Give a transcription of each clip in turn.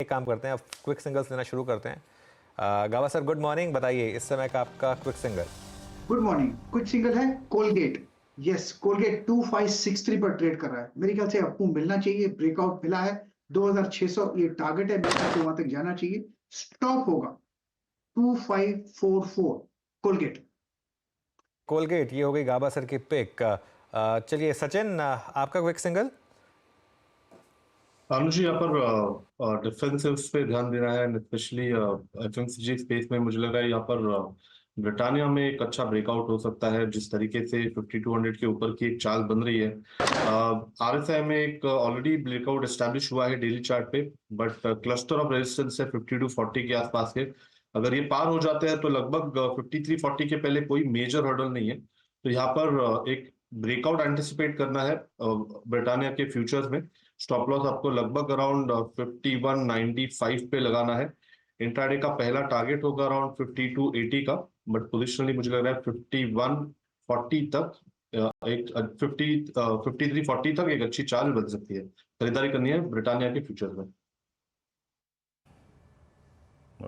एक काम करते हैं, अब क्विक सिंगल्स लेना शुरू करते हैं। गावा सर गुड मॉर्निंग, बताइए इस समय का आपका quick single. Good morning. Quick single है कोलगेट। यस, कोलगेट 2563 पर ट्रेड कर रहा है। मेरे ख्याल से आपको मिलना चाहिए, ब्रेकआउट मिला है 2600, ये टारगेट है, मेरे ख्याल से वहां तक जाना चाहिए। स्टॉप होगा 2544 कोलगेट। कोलगेट, ये हो गई गाबा सर की पिक। चलिए सचिन, आपका क्विक सिंगल। अनुज जी, यहाँ पर डिफेंसिव पे ध्यान देना है, स्पेशली एफएमसीजी स्पेस में। मुझे लग रहा है यहाँ पर ब्रिटानिया में एक अच्छा ब्रेकआउट हो सकता है, जिस तरीके से 5200 के ऊपर की एक चाल बन रही है। आरएसआई में एक ऑलरेडी ब्रेकआउट एस्टैब्लिश हुआ है डेली चार्ट पे, बट क्लस्टर ऑफ रेजिस्टेंस है 5240 के आसपास के। अगर ये पार हो जाते हैं तो लगभग 5340 के पहले कोई मेजर हर्डल नहीं है, तो यहाँ पर एक ब्रेकआउट एंटिसिपेट करना है ब्रिटानिया के फ्यूचर्स में। स्टॉप लॉस आपको लगभग अराउंड 5195 पे लगाना है। इंट्राडे का पहला टारगेट होगा अराउंड 5280 का, बट पोजिशनली मुझे लग रहा है 5140 तक एक 5340 तक एक अच्छी चाल बन सकती है। खरीदारी करनी है ब्रिटानिया के फ्यूचर्स में।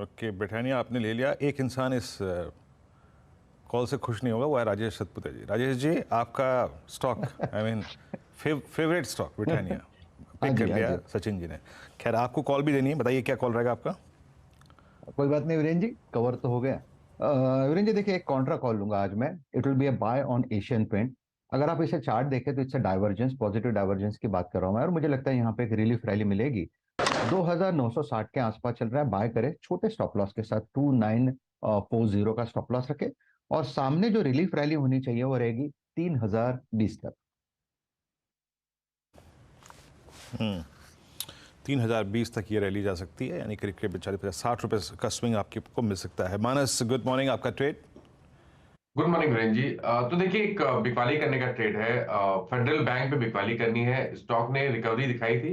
ओके, ब्रिटानिया आपने ले लिया। एक इंसान इस कॉल से खुश नहीं होगा, वो है राजेश सतपुते जी। राजेश जी, आपका stock I mean favourite stock Britannia pick कर लिया सचिन जी ने। खैर आपको कॉल भी देनी है, बताइए क्या कॉल रहेगा आपका। कोई बात नहीं वीरेंद्र जी, कवर तो हो गया। वीरेंद्र जी देखिए, एक कॉन्ट्रा कॉल लूंगा आज मैं। It will be a buy on Asian paint. अगर आप इसे चार्ट देखें तो इससे डाइवर्जेंस, पॉजिटिव डाइवर्जेंस की बात कर रहा हूं मैं, और मुझे लगता है यहाँ पे एक रिलीफ रैली मिलेगी। 2960 के आसपास चल रहा है, बाय करे छोटे स्टॉप लॉस के साथ। 2940 का स्टॉप लॉस रखे, और सामने जो रिलीफ रैली होनी चाहिए वो रहेगी 3020 तक। 3020 तक ये रैली जा सकती है, यानी करीब करीब 40-50-60 रुपये का स्विंग आपको मिल सकता है। मानस गुड मॉर्निंग, आपका trade. Good morning Virendra ji. तो देखिए, एक बिकवाली करने का ट्रेड है। फेडरल बैंक पे बिकवाली करनी है। स्टॉक ने रिकवरी दिखाई थी,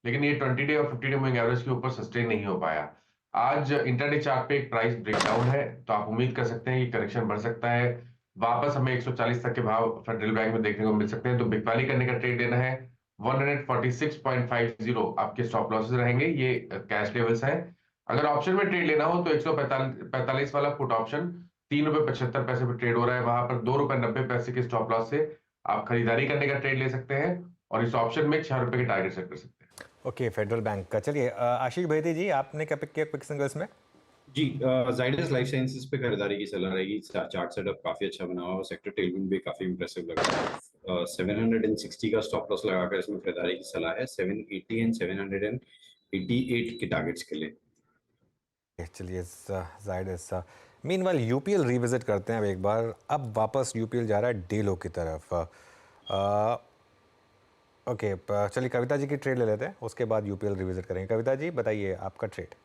लेकिन ये 20 डे और 50 डे मूविंग एवरेज के ऊपर सस्टेन नहीं हो पाया। आज इंटरडे चार्ट पे एक प्राइस ब्रेकडाउन है, तो आप उम्मीद कर सकते हैं कि करेक्शन बढ़ सकता है। वापस हमें 140 तक के भाव फेडरल बैंक में देखने को मिल सकते हैं। तो बिकवाली करने का ट्रेड लेना है। 146.50 आपके स्टॉप लॉसेस रहेंगे, ये कैश लेवल्स हैं। अगर ऑप्शन में ट्रेड लेना हो तो 145 वाला पुट ऑप्शन ₹3.75 पे ट्रेड हो रहा है। वहां पर ₹2.90 के स्टॉप लॉस से आप खरीदारी करने का ट्रेड ले सकते हैं, और इस ऑप्शन में ₹6 के टारगेट सेट कर सकते हैं। ओके, फेडरल बैंक का। चलिए आशीष भाई जी, आपने क्या पिक किया क्विक सिंगल्स में। जी, जाइडस लाइफ साइंसेज पे खरीदारी की सलाह रहेगी। चार्ट सेटअप काफी अच्छा बना हुआ है, सेक्टर टेलविंड भी काफी इंप्रेसिव लग रहा है। 760 का स्टॉप लॉस लगाकर इसमें खरीदारी की सलाह है। 780 एंड 788 के टारगेट्स के लिए। चलिए जायडस। मीनवाइल यूपीएल रिविजिट करते हैं अब एक बार। अब वापस यूपीएल जा रहा है डेलो की तरफ। ओके, चलिए कविता जी की ट्रेड ले लेते हैं, उसके बाद यूपीएल रिविजिट करेंगे। कविता जी बताइए आपका ट्रेड।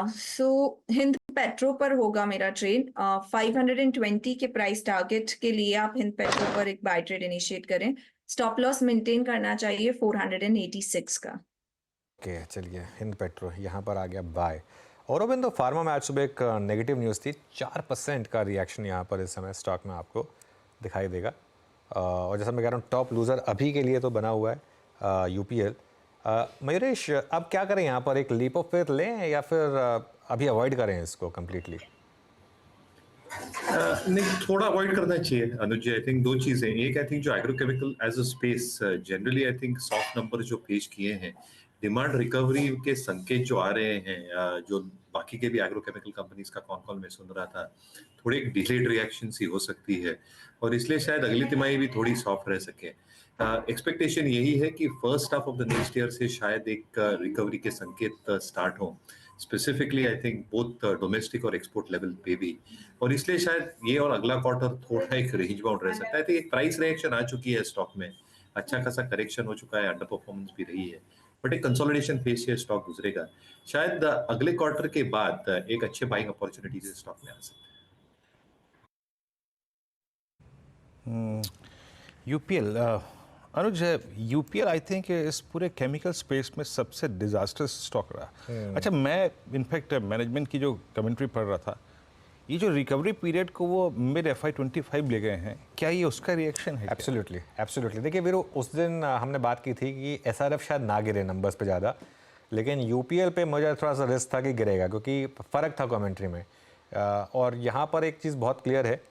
सो हिंद पेट्रो पर होगा मेरा ट्रेड। 520 के प्राइस टारगेट के लिए आप हिंद पेट्रो पर एक बाय ट्रेड इनिशिएट करें। स्टॉप लॉस मेंटेन करना चाहिए 486 का। ओके, चलिए हिंद पेट्रो यहाँ पर आ गया बाय। औरोबिंदो फार्मा में आज सुबह एक नेगेटिव न्यूज़ थी। 4% का रिएक्शन यहाँ पर इस समय स्टॉक में आपको दिखाई देगा। और जैसा मैं कह रहा हूँ, टॉप लूज़र अभी के लिए तो बना हुआ है यूपीएल। मयूरेश, अब क्या करें यहाँ पर, एक लीप ऑफ फेथ लें या फिर अभी अवॉइड करें इसको कम्प्लीटली। नहीं, थोड़ा अवॉइड करना चाहिए अनुज जी। आई थिंक दो चीजें। एक, आई थिंक जो agrochemical as a space generally I think soft number जो पेश किए हैं, डिमांड रिकवरी के संकेत जो आ रहे हैं, जो बाकी के भी एग्रोकेमिकल कंपनीज का कॉल में सुन रहा था, थोड़ी एक डिलेड रिएक्शन सी हो सकती है, और इसलिए शायद अगली तिमाही भी थोड़ी सॉफ्ट रह सके। एक्सपेक्टेशन यही है कि first half of the next year से शायद एक रिकवरी के संकेत स्टार्ट हो, specifically I think both domestic और एक्सपोर्ट लेवल पे भी, और इसलिए शायद ये और अगला क्वार्टर थोड़ा एक रेंज बाउंड रह सकता है। तो एक प्राइस रिएक्शन आ चुकी है स्टॉक में, अच्छा खासा करेक्शन हो चुका है, अंडर परफॉर्मेंस भी रही है, बट एक कंसोलिडेशन फेज से स्टॉक गुजरेगा। शायद अगले क्वार्टर के बाद एक अच्छे बाइंग अपॉर्चुनिटी से स्टॉक में आ सकता है। UPL, Anuj, UPL I think इस पूरे केमिकल स्पेस में सबसे डिजास्टर्स स्टॉक रहा। अच्छा, मैं इनफैक्ट मैनेजमेंट की जो कमेंट्री पढ़ रहा था, ये जो रिकवरी पीरियड को वो मिड FY25 ले गए हैं, क्या ये उसका रिएक्शन है? Absolutely absolutely. देखिए वीरो, उस दिन हमने बात की थी कि एसआरएफ शायद ना गिरे नंबर्स पे ज़्यादा, लेकिन यूपीएल पे मुझे थोड़ा सा रिस्क था कि गिरेगा क्योंकि फ़र्क था कमेंट्री में। और यहाँ पर एक चीज़ बहुत क्लियर है,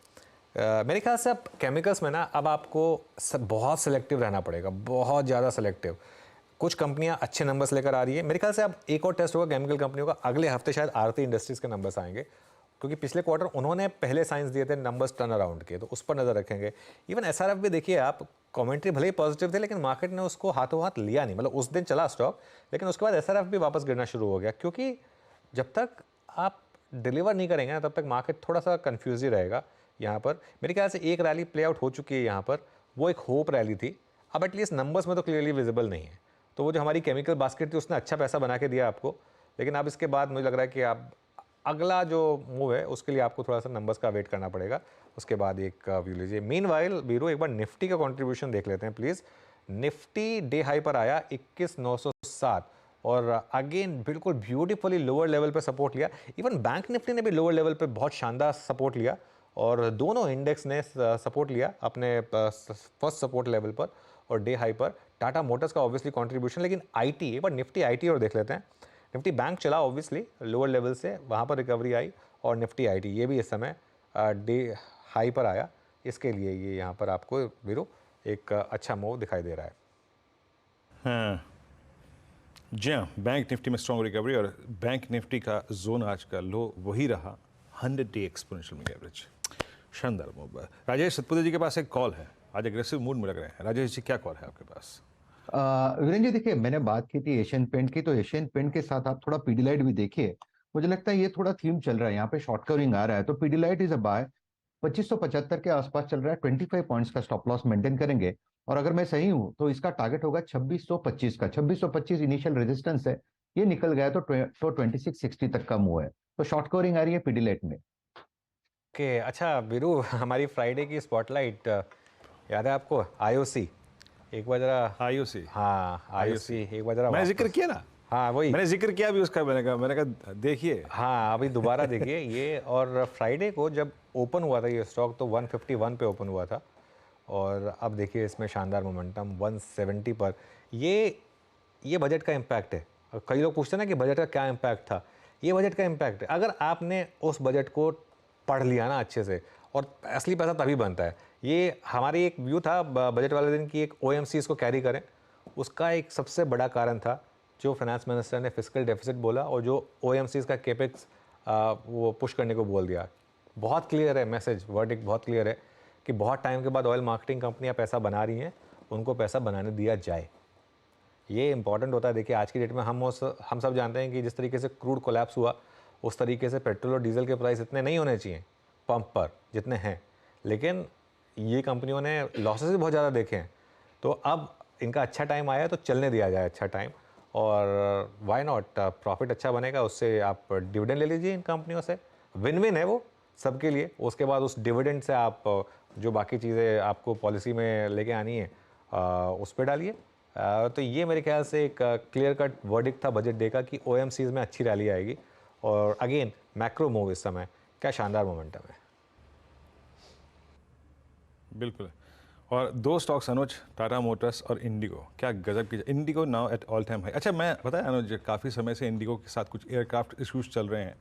मेरे ख्याल से अब केमिकल्स में ना अब आपको बहुत सिलेक्टिव रहना पड़ेगा, बहुत ज़्यादा सिलेक्टिव। कुछ कंपनियां अच्छे नंबर्स लेकर आ रही है, मेरे ख्याल से अब एक और टेस्ट होगा केमिकल कंपनियों का, अगले हफ्ते शायद आरती इंडस्ट्रीज़ के नंबर्स आएंगे क्योंकि पिछले क्वार्टर उन्होंने पहले साइंस दिए थे नंबर्स टर्न अराउंड के, तो उस पर नज़र रखेंगे। इवन एसआरएफ भी देखिए आप, कमेंट्री भले ही पॉजिटिव थे लेकिन मार्केट ने उसको हाथों हाथ लिया नहीं, मतलब उस दिन चला स्टॉक, लेकिन उसके बाद एसआरएफ भी वापस गिरना शुरू हो गया क्योंकि जब तक आप डिलीवर नहीं करेंगे ना तब तक मार्केट थोड़ा सा कन्फ्यूज ही रहेगा। यहाँ पर मेरे ख्याल से एक रैली प्ले आउट हो चुकी है यहाँ पर, वो एक होप रैली थी, अब एटलीस्ट नंबर्स में तो क्लियरली विजिबल नहीं है। तो वो जो हमारी केमिकल बास्केट थी उसने अच्छा पैसा बना के दिया आपको, लेकिन अब इसके बाद मुझे लग रहा है कि आप अगला जो मूव है उसके लिए आपको थोड़ा सा नंबर्स का वेट करना पड़ेगा, उसके बाद एक व्यू लीजिए। मीनवाइल वीरू एक बार निफ्टी का कंट्रीब्यूशन देख लेते हैं प्लीज़। निफ्टी डे हाई पर आया 21,907 और अगेन बिल्कुल ब्यूटीफुली लोअर लेवल पे सपोर्ट लिया। इवन बैंक निफ्टी ने भी लोअर लेवल पे बहुत शानदार सपोर्ट लिया और दोनों इंडेक्स ने सपोर्ट लिया अपने फर्स्ट सपोर्ट लेवल पर और डे हाई पर। टाटा मोटर्स का ऑब्वियसली कंट्रीब्यूशन, लेकिन आईटी एक बार निफ्टी आईटी और देख लेते हैं। निफ्टी बैंक चला ऑब्वियसली लोअर लेवल से, वहाँ पर रिकवरी आई और निफ्टी आईटी ये भी इस समय डे हाई पर आया, इसके लिए ये यहाँ पर आपको वीरू एक अच्छा मूव दिखाई दे रहा है। हाँ जी हाँ, बैंक निफ्टी में स्ट्रॉन्ग रिकवरी और बैंक निफ्टी का जोन आज का लो वही रहा 100 डे एक्सपोनेंशियल मूविंग एवरेज। शानदार मूव। राजेश सतपुते जी के पास एक कॉल है, आज एग्रेसिव मूड में लग रहे हैं। राजेश जी क्या कॉल है आपके पास? वीरेंद्र जी देखिए, मैंने बात की थी एशियन पेंट की, तो एशियन पेंट के साथ आप थोड़ा पीडीलाइट भी देखिए, मुझे लगता है ये थोड़ा थीम चल रहा है, यहाँ पे शॉर्ट कवरिंग आ रहा है, तो पीडीलाइट इज अ बाय। 2575 के आसपास चल रहा है, 25 पॉइंट्स का स्टॉप लॉस मेंटेन करेंगे और अगर मैं सही हूं तो इसका टारगेट होगा 2625 का। 2625 इनिशियल रेजिस्टेंस है, ये निकल गया तो 2660 तक का मूव है, तो शॉर्ट कवरिंग आ रही है पीडीलाइट में। ओके अच्छा वीरू, हमारी फ्राइडे की स्पॉटलाइट याद है आपको? आईओसी एक बार जरा, आईओसी, हाँ आईओसी एक बार जरा मैंने जिक्र वापस- किया ना, हाँ वही मैंने जिक्र किया भी उसका, मैंने कहा देखिए। हाँ अभी दोबारा देखिए ये। और फ्राइडे को जब ओपन हुआ था ये स्टॉक तो 151 पे ओपन हुआ था और अब देखिए इसमें शानदार मोमेंटम 170 पर। ये बजट का इम्पैक्ट है। कई लोग पूछते हैं ना कि बजट का क्या इम्पैक्ट था, ये बजट का इम्पैक्ट है। अगर आपने उस बजट को पढ़ लिया ना अच्छे से, और असली पैसा तभी बनता है। ये हमारी एक व्यू था बजट वाले दिन की, एक OMCs को कैरी करें, उसका एक सबसे बड़ा कारण था जो फाइनेंस मिनिस्टर ने फिस्कल डेफिसिट बोला और जो OMCs का केपेक्स वो पुश करने को बोल दिया। बहुत क्लियर है मैसेज, वर्डिक्ट बहुत क्लियर है कि बहुत टाइम के बाद ऑयल मार्केटिंग कंपनियां पैसा बना रही हैं, उनको पैसा बनाने दिया जाए। ये इंपॉर्टेंट होता है। देखिए आज की डेट में हम सब जानते हैं कि जिस तरीके से क्रूड कोलैप्स हुआ उस तरीके से पेट्रोल और डीजल के प्राइस इतने नहीं होने चाहिए पंप पर जितने हैं, लेकिन ये कंपनियों ने लॉसेस भी बहुत ज़्यादा देखे हैं। तो अब इनका अच्छा टाइम आया तो चलने दिया जाए अच्छा टाइम, और वाई नॉट, प्रॉफिट अच्छा बनेगा, उससे आप डिविडेंड ले लीजिए इन कंपनियों से, विन विन है वो सबके लिए। उसके बाद उस डिविडेंड से आप जो बाकी चीज़ें आपको पॉलिसी में लेके आनी है उस पर डालिए। तो ये मेरे ख्याल से एक क्लियर कट वर्डिक्ट था बजट डे का कि OMCs में अच्छी रैली आएगी। और अगेन मैक्रो मूव इस समय क्या शानदार मोमेंटम है। बिल्कुल। और दो स्टॉक्स अनुज, टाटा मोटर्स और इंडिगो, क्या गजब की। Indigo now at all time high. अच्छा मैं पता है अनुज, काफ़ी समय से इंडिगो के साथ कुछ एयरक्राफ्ट इश्यूज चल रहे हैं,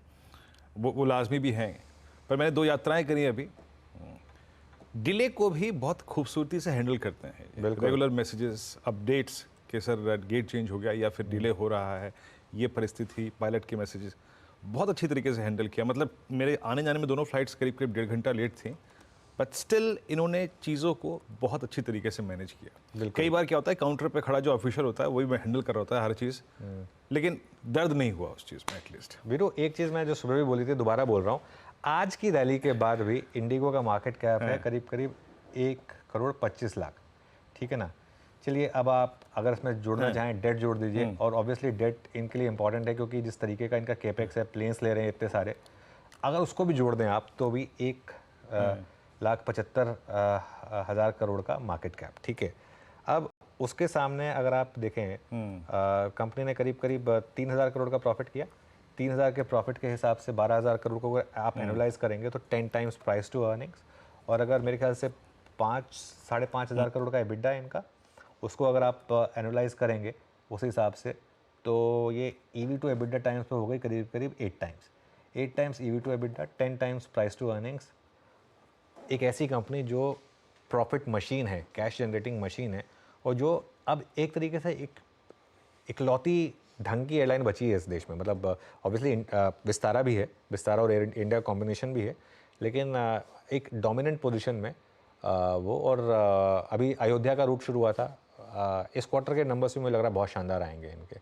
वो लाजमी भी हैं, पर मैंने 2 यात्राएं करी अभी। डिले को भी बहुत खूबसूरती से हैंडल करते हैं, रेगुलर मैसेजेस, अपडेट्स कि सर गेट चेंज हो गया या फिर डिले हो रहा है, ये परिस्थिति, पायलट के मैसेजेस बहुत अच्छी तरीके से हैंडल किया। मतलब मेरे आने जाने में दोनों फ्लाइट्स करीब 1.5 घंटा लेट थी, बट स्टिल इन्होंने चीज़ों को बहुत अच्छी तरीके से मैनेज किया। कई बार क्या होता है, काउंटर पे खड़ा जो ऑफिसर होता है वही मैं हैंडल कर रहा होता है हर चीज़, लेकिन दर्द नहीं हुआ उस चीज़ में एटलीस्ट। वीरू एक चीज़ मैं जो सुबह भी बोली थी दोबारा बोल रहा हूँ, आज की रैली के बाद भी इंडिगो का मार्केट कैप है करीब करीब 1,25,00,000, ठीक है ना। चलिए अब आप अगर इसमें जोड़ना चाहें, डेट जोड़ दीजिए, और ऑब्वियसली डेट इनके लिए इंपॉर्टेंट है क्योंकि जिस तरीके का इनका केपेक्स है, प्लेन्स ले रहे हैं इतने सारे, अगर उसको भी जोड़ दें आप तो भी 1,75,000 करोड़ का मार्केट कैप, ठीक है। अब उसके सामने अगर आप देखें कंपनी ने करीब करीब 3,000 करोड़ का प्रॉफिट किया। 3,000 के प्रॉफिट के हिसाब से 12,000 करोड़ को अगर आप एनालाइज करेंगे तो 10 टाइम्स प्राइस टू अर्निंग्स, और अगर मेरे ख्याल से 5-5,500 करोड़ का EBITDA है इनका, उसको अगर आप एनालाइज करेंगे उस हिसाब से तो ये EV टू EBITDA टाइम्स पे हो गई करीब करीब 8 times EV to EBITDA, 10 times price to earnings. एक ऐसी कंपनी जो प्रॉफिट मशीन है, कैश जनरेटिंग मशीन है, और जो अब एक तरीके से एक इकलौती ढंग की एयरलाइन बची है इस देश में। मतलब ऑब्वियसली विस्तारा भी है, विस्तारा और एयर इंडिया कॉम्बिनेशन भी है, लेकिन एक डोमिनेंट पोजीशन में वो। और अभी अयोध्या का रूट शुरू हुआ था, इस क्वार्टर के नंबर्स भी मुझे लग रहा है बहुत शानदार आएंगे इनके।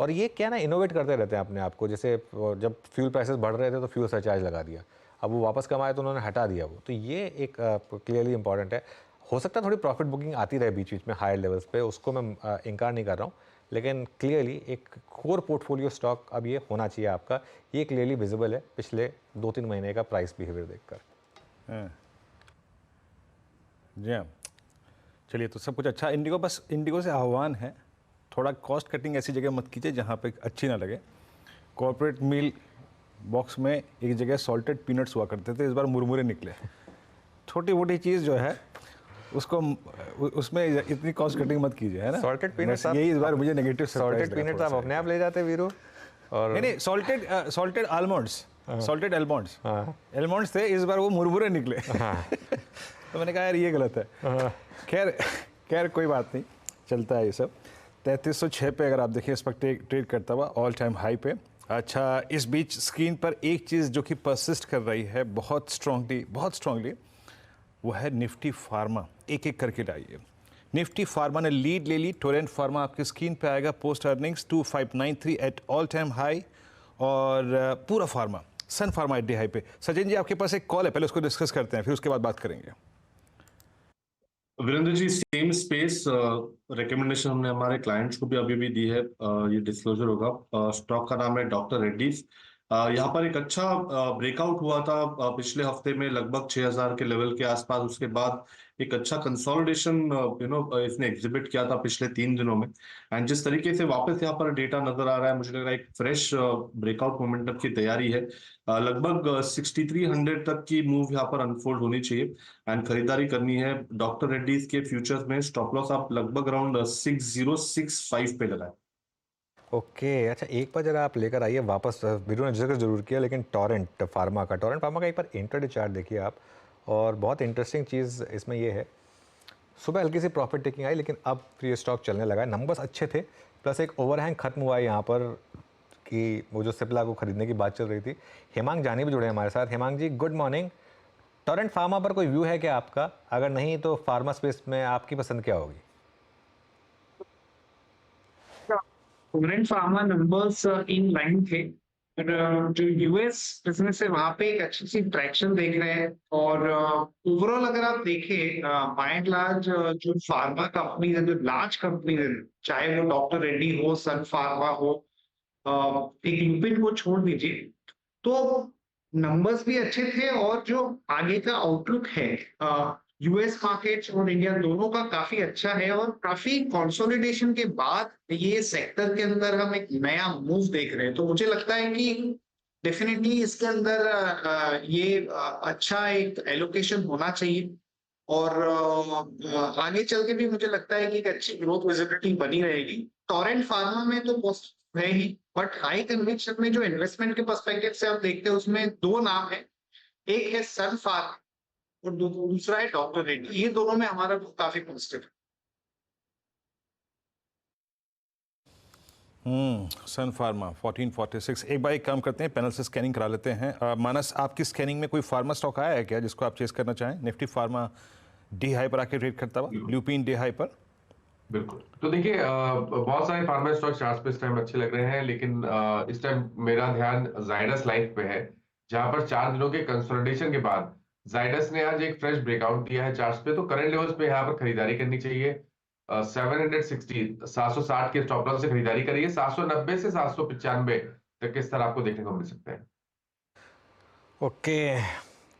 और ये क्या ना, इनोवेट करते रहते हैं अपने आप को। जैसे जब फ्यूल प्राइसेस बढ़ रहे थे तो फ्यूल सरचार्ज लगा दिया, अब वो वापस कमाए तो उन्होंने हटा दिया वो। तो ये एक क्लियरली इंपॉर्टेंट है। हो सकता है थोड़ी प्रॉफिट बुकिंग आती रहे बीच बीच में हायर लेवल्स पे, उसको मैं इनकार नहीं कर रहा हूँ, लेकिन क्लियरली एक कोर पोर्टफोलियो स्टॉक अब ये होना चाहिए आपका। ये क्लियरली विजिबल है पिछले 2-3 महीने का प्राइस बिहेवियर देखकर। जी हाँ, चलिए तो सब कुछ अच्छा। इंडिगो, बस इंडिगो से आह्वान है, थोड़ा कॉस्ट कटिंग ऐसी जगह मत कीजिए जहाँ पे अच्छी ना लगे। कॉर्पोरेट मील बॉक्स में एक जगह सॉल्टेड पीनट्स हुआ करते थे, इस बार मुरमुरे निकले। छोटी मोटी चीज़ जो है उसको, उसमें इतनी कॉस्ट कटिंग मत कीजिए, है ना। सॉल्टेड पीनट्स, यही इस बार मुझे नेगेटिव सॉल्टेड पीनट्स आप अपने आप ले जाते वीरू। और नहीं, salted almonds, salted almonds, almonds थे, इस बार वो मुरमुरे निकले। तो मैंने कहा यार ये गलत है। खैर कोई बात नहीं, चलता है ये सब। 3306 पे अगर आप देखिए इस वक्त ट्रेड करता हुआ ऑल टाइम हाई पे। अच्छा, इस बीच स्क्रीन पर एक चीज़ जो कि परसिस्ट कर रही है बहुत स्ट्रांगली, वो है निफ्टी फार्मा। एक एक करके लाइए। निफ्टी फार्मा ने लीड ले ली। टोरेंट फार्मा आपकी स्क्रीन पे आएगा post earnings 2593 at all time high, और पूरा फार्मा, सन फार्मा एट डे हाई पे। सचिन जी आपके पास एक कॉल है, पहले उसको डिस्कस करते हैं, फिर उसके बाद बात करेंगे। Virendra ji, same space recommendation हमने हमारे क्लाइंट्स को भी अभी भी दी है। ये डिस्क्लोजर होगा। स्टॉक का नाम है डॉक्टर रेड्डीज। यहाँ पर एक अच्छा ब्रेकआउट हुआ था पिछले हफ्ते में लगभग 6000 के लेवल के आसपास। उसके बाद एक अच्छा कंसोलिडेशन इसने एग्जिबिट किया था पिछले 3 दिनों में। एंड जिस तरीके से वापस यहाँ पर डेटा नजर आ रहा है, मुझे लग रहा है एक फ्रेश ब्रेकआउट मोमेंटम की तैयारी है। लगभग 6300 तक की मूव यहाँ पर अनफोल्ड होनी चाहिए एंड खरीदारी करनी है। डॉक्टर रेड्डीज के फ्यूचर्स में स्टॉप लॉस आप लगभग अराउंड 6065 पे लगाए। ओके, अच्छा एक बार जरा आप लेकर आइए वापस। वीरू ने जिक्र जरूर किया, लेकिन टोरेंट फार्मा का एक बार इंट्राडे चार्ट देखिए आप। और बहुत इंटरेस्टिंग चीज़ इसमें ये है, सुबह हल्की सी प्रॉफिट टेकिंग आई, लेकिन अब ये स्टॉक चलने लगा है। नंबर्स अच्छे थे, प्लस एक ओवरहैंग खत्म हुआ है यहाँ पर कि वो जो सिप्ला को खरीदने की बात चल रही थी। हेमांग जानी भी जुड़े हैं हमारे साथ। हेमांग जी गुड मॉर्निंग। टोरेंट फार्मा पर कोई व्यू है क्या आपका? अगर नहीं तो फार्मा स्पेस में आपकी पसंद क्या होगी? Torrent pharma numbers in line थे, पर जो यूएस बिजनेस है वहां पे एक अच्छी सी ट्रैक्शन देख रहे हैं। और ओवरऑल अगर आप देखें, बाय एंड लार्ज जो फार्मा कंपनीज है, जो लार्ज कंपनीज है, चाहे वो डॉक्टर रेड्डी हो, सन फार्मा हो, एक लुपिन को छोड़ दीजिए, तो नंबर्स भी अच्छे थे। और जो आगे का आउटलुक है यूएस मार्केट्स और इंडिया दोनों का काफी अच्छा है। और काफी कंसोलिडेशन के बाद ये सेक्टर के अंदर हम एक नया मूव देख रहे हैं। तो मुझे लगता है कि डेफिनेटली इसके अंदर ये अच्छा एक एलोकेशन होना चाहिए। और आगे चल के भी मुझे लगता है कि एक अच्छी ग्रोथ विजिबिलिटी बनी रहेगी। टोरेंट फार्मा में तो पोस्ट है ही, बट हाई कन्विक्शन में जो इन्वेस्टमेंट के पर्सपेक्टिव से आप देखते हैं उसमें 2 नाम है। एक है सन फार्मा और दूसरा है डॉक्टर रेड्डी। ये दोनों में हमारा काफी पॉजिटिव है। सन फार्मा 1446। एक बार एक काम करते हैं, पैनल से स्कैनिंग करा लेते हैं। मानस, आपकी स्कैनिंग में कोई फार्मा स्टॉक आया है क्या जिसको आप चेस करना चाहें? निफ्टी फार्मा डी हाई पर आके ट्रेड करता हुआ, ल्यूपिन डी हाई पर। बिल्कुल, तो देखिए बहुत सारे फार्मा स्टॉक चार्ट्स पे इस टाइम अच्छे लग रहे हैं, लेकिन इस टाइम मेरा ध्यान जाइडस लाइफ पे है, जहां पर 4 दिनों के कंसोलिडेशन के बाद जाइडस ने आज एक फ्रेश ब्रेकआउट दिया है चार्ट्स पे। तो करंट लेवल्स पे यहाँ पर खरीदारी करनी चाहिए। 760 के स्टॉप लॉस से खरीदारी करिए। 790 से 795 तक के स्तर आपको देखने को मिल सकते हैं। ओके,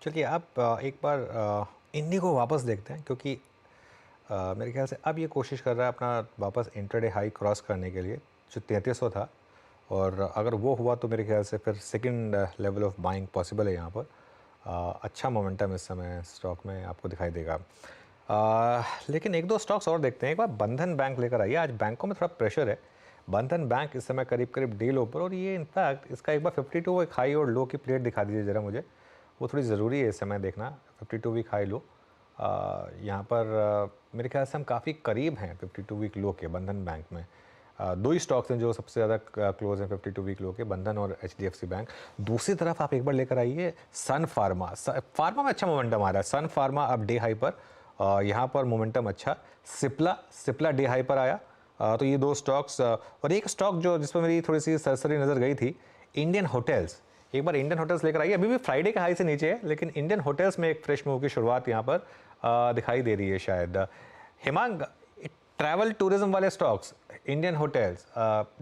चलिए आप एक बार इंडिगो वापस देखते हैं, क्योंकि मेरे ख्याल से अब ये कोशिश कर रहा है अपना वापस इंट्राडे हाई क्रॉस करने के लिए, जो 3300 था। और अगर वो हुआ तो मेरे ख्याल से फिर second level of buying possible है यहाँ पर। अच्छा मोमेंटम इस समय स्टॉक में आपको दिखाई देगा। लेकिन 1-2 स्टॉक्स और देखते हैं। एक बार बंधन बैंक लेकर आइए। आज बैंकों में थोड़ा प्रेशर है, बंधन बैंक इस समय करीब करीब डे लो पर, और ये इनफैक्ट इसका एक बार 52 वीक हाई और लो की प्लेट दिखा दीजिए ज़रा मुझे, वो थोड़ी ज़रूरी है इस समय देखना। 52 वीक हाई लो यहाँ पर मेरे ख्याल से हम काफ़ी करीब हैं 52 वीक लो के बंधन बैंक में। दो ही स्टॉक्स हैं जो सबसे ज़्यादा क्लोज हैं 52 वीक लो के, बंधन और HDFC बैंक। दूसरी तरफ आप एक बार लेकर आइए सन फार्मा। फार्मा में अच्छा मोमेंटम आ रहा है, सन फार्मा अब डे हाई पर, यहाँ पर मोमेंटम अच्छा। सिप्ला डे हाई पर आया। तो ये दो स्टॉक्स, और एक स्टॉक जो जिस पर मेरी थोड़ी सी सरसरी नज़र गई थी, इंडियन होटल्स। एक बार इंडियन होटल्स लेकर आइए, अभी भी फ्राइडे के हाई से नीचे है, लेकिन इंडियन होटल्स में एक फ्रेश मूव की शुरुआत यहाँ पर दिखाई दे रही है शायद। हिमांग, ट्रैवल टूरिज्म वाले stocks, Indian hotels,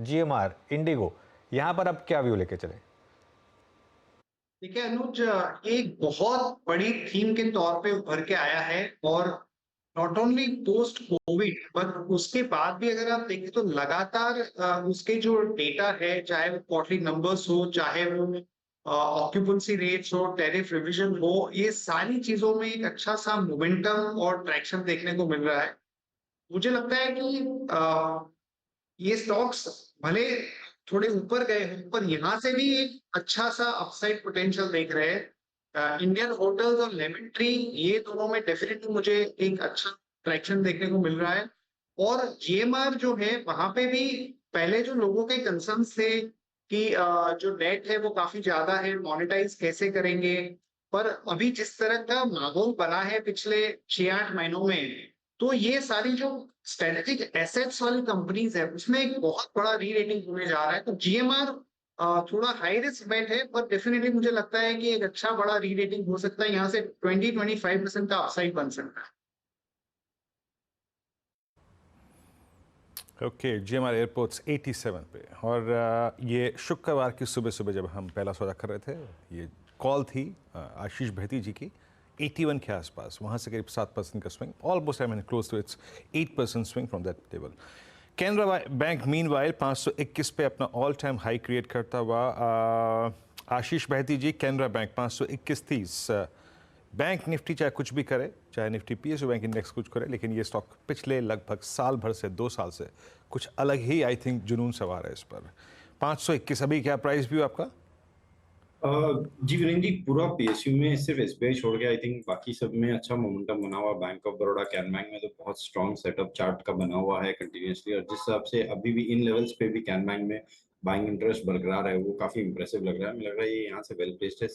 GMR, Indigo, यहाँ पर अब क्या व्यू लेके चले? देखिए अनुज, एक बहुत बड़ी थीम के तौर पे उभर के आया है, और not only post Covid but उसके बाद भी अगर आप देखें तो लगातार उसके जो डेटा है, चाहे वो क्वार्टरली नंबर्स हो, चाहे वो ऑक्यूपेंसी रेट्स हो, टैरिफ रिवीजन हो, ये सारी चीजों में एक अच्छा सा मोमेंटम और ट्रैक्शन देखने को मिल रहा है। मुझे लगता है कि ये स्टॉक्स भले थोड़े ऊपर गए हैं, पर यहाँ से भी एक अच्छा सा अपसाइड पोटेंशियल देख रहे हैं। इंडियन होटल्स और लेमन ट्री, ये दोनों में डेफिनेटली मुझे एक अच्छा ट्रैक्शन देखने को मिल रहा है। और GMR जो है, वहां पे भी पहले जो लोगों के कंसर्न्स थे कि जो डेट है वो काफी ज्यादा है, मोनेटाइज कैसे करेंगे, पर अभी जिस तरह का माहौल बना है पिछले 6-8 महीनों में, तो ये सारी जो स्ट्रेटेजिक एसेट्स वाली कंपनीज है उसमें एक बहुत बड़ा री रेटिंग होने जा रहा है। तो GMR थोड़ा हाई रिस्क बेट है, पर डेफिनेटली मुझे लगता है कि एक अच्छा बड़ा री रेटिंग हो सकता है, यहाँ से 20-25% का अपसाइड बन सकता है। ओके, GMR एयरपोर्ट्स 87 पे, और ये शुक्रवार की सुबह सुबह जब हम पहला सौदा कर रहे थे, ये कॉल थी आशीष बहती जी की 81 के आसपास, वहाँ से करीब 7% का swing, almost I mean close to its 8% swing from that table. Canara bank meanwhile 521 पे अपना ऑल टाइम हाई क्रिएट करता हुआ। आशीष बहती जी, कैनरा बैंक 521.30। बैंक निफ्टी चाहे कुछ भी करे, चाहे निफ्टी PSU बैंक इंडेक्स कुछ करे, लेकिन ये स्टॉक पिछले लगभग साल भर से, 2 साल से कुछ अलग ही आई थिंक जुनून सवार है इस पर। 521 अभी क्या प्राइस व्यू आपका? जी वीरेंद्र जी, पूरा PSU में सिर्फ SBI छोड़ के आई थिंक बाकी सब में अच्छा मोमेंटम बना हुआ। Bank of Baroda, can bank में तो बहुत स्ट्रॉन्ग सेटअप चार्ट का बना हुआ है कंटिन्यूसली, और जिस हिसाब से अभी भी इन लेवल्स पे भी कैन बैंक में बाइंग इंटरेस्ट बरकरार है, वो काफी इंप्रेसिव लग रहा है। मुझे लग रहा है ये यहाँ से वेल प्लेस्ड है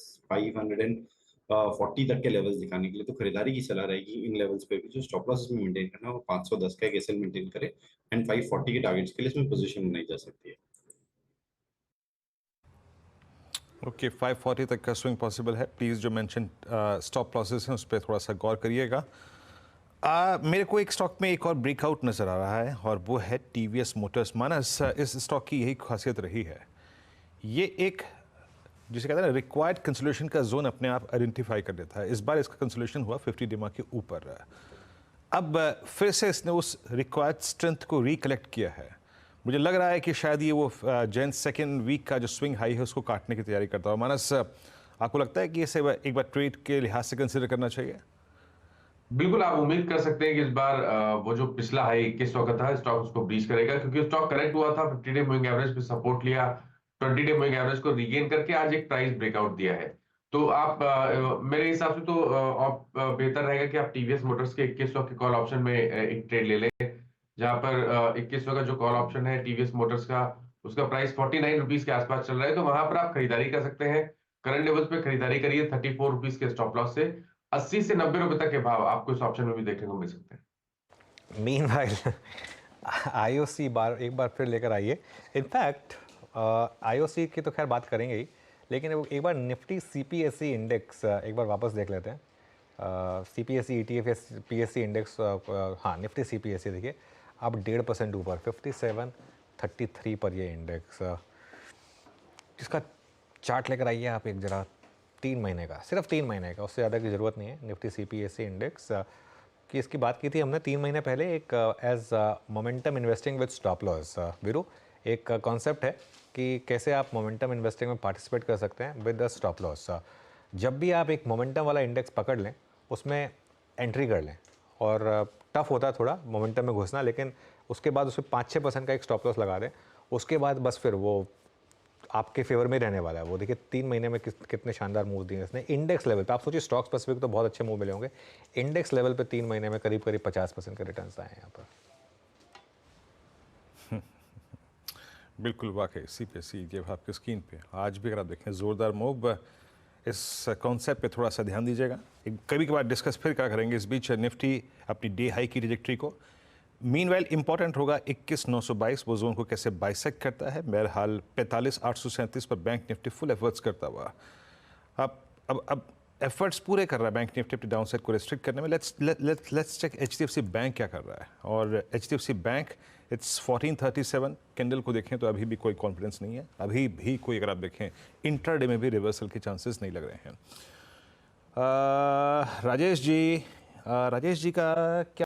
540 तक के लेवल्स दिखाने के लिए। तो खरीदारी की सलाह रहेगी इन लेवल्स पे भी। जो स्टॉप लॉस में मेंटेन करना है वो 510 का एक SL मेंटेन करे, एंड 540 के टारगेट्स के लिए इसमें पोजीशन बनाई जा सकती है। ओके, 540 तक का स्विंग पॉसिबल है। प्लीज़ जो मेंशन स्टॉप लॉसेस हैं उस पर थोड़ा सा गौर करिएगा। मेरे को एक स्टॉक में एक और ब्रेकआउट नज़र आ रहा है, और वो है TVS मोटर्स। मानस, इस स्टॉक की यही खासियत रही है, ये एक जिसे कहते हैं ना रिक्वायर्ड कंसोलिडेशन का जोन अपने आप आइडेंटिफाई कर लेता है। इस बार इसका कंसोलिडेशन हुआ 50 डिमा के ऊपर। अब फिर से इसने उस रिक्वायर्ड स्ट्रेंथ को रिकलेक्ट किया है। मुझे लग रहा है कि शायद ये वो जैन सेकेंड वीक का जो स्विंग हाई है उसको काटने की तैयारी करता है। मानस, आपको लगता है कि इसे एक बार ट्रेड के लिहाज से कंसिडर करना चाहिए? बिल्कुल, आप उम्मीद कर सकते हैं कि इस बार वो जो पिछला हाई 2100 का था, स्टॉक उसको ब्रीच करेगा, क्योंकि स्टॉक करेक्ट हुआ था, 50 डे मूविंग एवरेज पे सपोर्ट लिया, 20 डे मूविंग एवरेज को रीगेन करके आज एक प्राइस ब्रेकआउट दिया है। तो आप मेरे हिसाब से तो बेहतर रहेगा कि आप TVS मोटर्स के 2100 के कॉल ऑप्शन में एक ट्रेड ले लें, जहां पर 2100 का जो कॉल ऑप्शन है TVS मोटर्स का, उसका प्राइस 49 रुपीज के आसपास चल रहा है। तो वहां पर आप खरीदारी कर सकते हैं। करंट लेवल्स पे खरीदारी करिए 34 रुपीज के स्टॉप लॉस से। 80 से 90 रुपए तक के भाव आपको इस ऑप्शन में भी देखने को मिल सकते हैं। मीनवाइल IOC एक बार फिर लेकर आइए। इनफैक्ट IOC की तो खैर बात करेंगे ही, लेकिन एक बार निफ्टी CPSE इंडेक्स एक बार वापस देख लेते हैं। CPSE ETF PSE इंडेक्स, हाँ निफ्टी CPSE देखिए अब 1.5% ऊपर 5733 पर ये इंडेक्स। इसका चार्ट लेकर आइए आप एक जरा, 3 महीने का, सिर्फ 3 महीने का, उससे ज़्यादा की ज़रूरत नहीं है। निफ्टी CPSE इंडेक्स की इसकी बात की थी हमने 3 महीने पहले, एक edge momentum investing with stop loss. Veeru, एक कॉन्सेप्ट है कि कैसे आप मोमेंटम इन्वेस्टिंग में पार्टिसिपेट कर सकते हैं विद द स्टॉप लॉस। जब भी आप एक मोमेंटम वाला इंडेक्स पकड़ लें, उसमें एंट्री कर लें, और टफ होता है थोड़ा मोमेंटम में घुसना, लेकिन उसके बाद उसमें 5-6% का एक स्टॉप लॉस लगा दें, उसके बाद बस फिर वो आपके फेवर में रहने वाला है। वो देखिए 3 महीने में कितने शानदार मूव दिए इसने इंडेक्स लेवल पे। आप सोचिए स्टॉक स्पेसिफिक तो बहुत अच्छे मूव मिले होंगे, इंडेक्स लेवल पे 3 महीने में करीब करीब 50% के रिटर्न्स आए हैं यहाँ पर। बिल्कुल वाकई सी पे सी जब आपकी स्क्रीन पे आज भी अगर आप देखें ज़ोरदार मूव। इस कॉन्सेप्ट पे थोड़ा सा ध्यान दीजिएगा। कभी कभार डिस्कस फिर क्या करेंगे इस बीच निफ्टी अपनी डे हाई की ट्रैजेक्टरी को। मीनवाइल इंपॉर्टेंट होगा 21,922 वो जोन को कैसे बाइसेक्ट करता है। बहरहाल 45,837 पर बैंक निफ्टी फुल एफर्ट्स करता हुआ अब एफर्ट्स पूरे कर रहा है बैंक निफ्टी अपनी डाउनसाइड को रिस्ट्रिक्ट करने में। लेट्स चेक HDFC बैंक क्या कर रहा है। और HDFC बैंक इट्स 1437 कैंडल को देखें तो अभी भी कोई कॉन्फिडेंस नहीं है। अभी भी कोई अगर आप देखें इंट्राडे में भी रिवर्सल के चांसेस नहीं लग रहे हैं। राजेश जी का क्या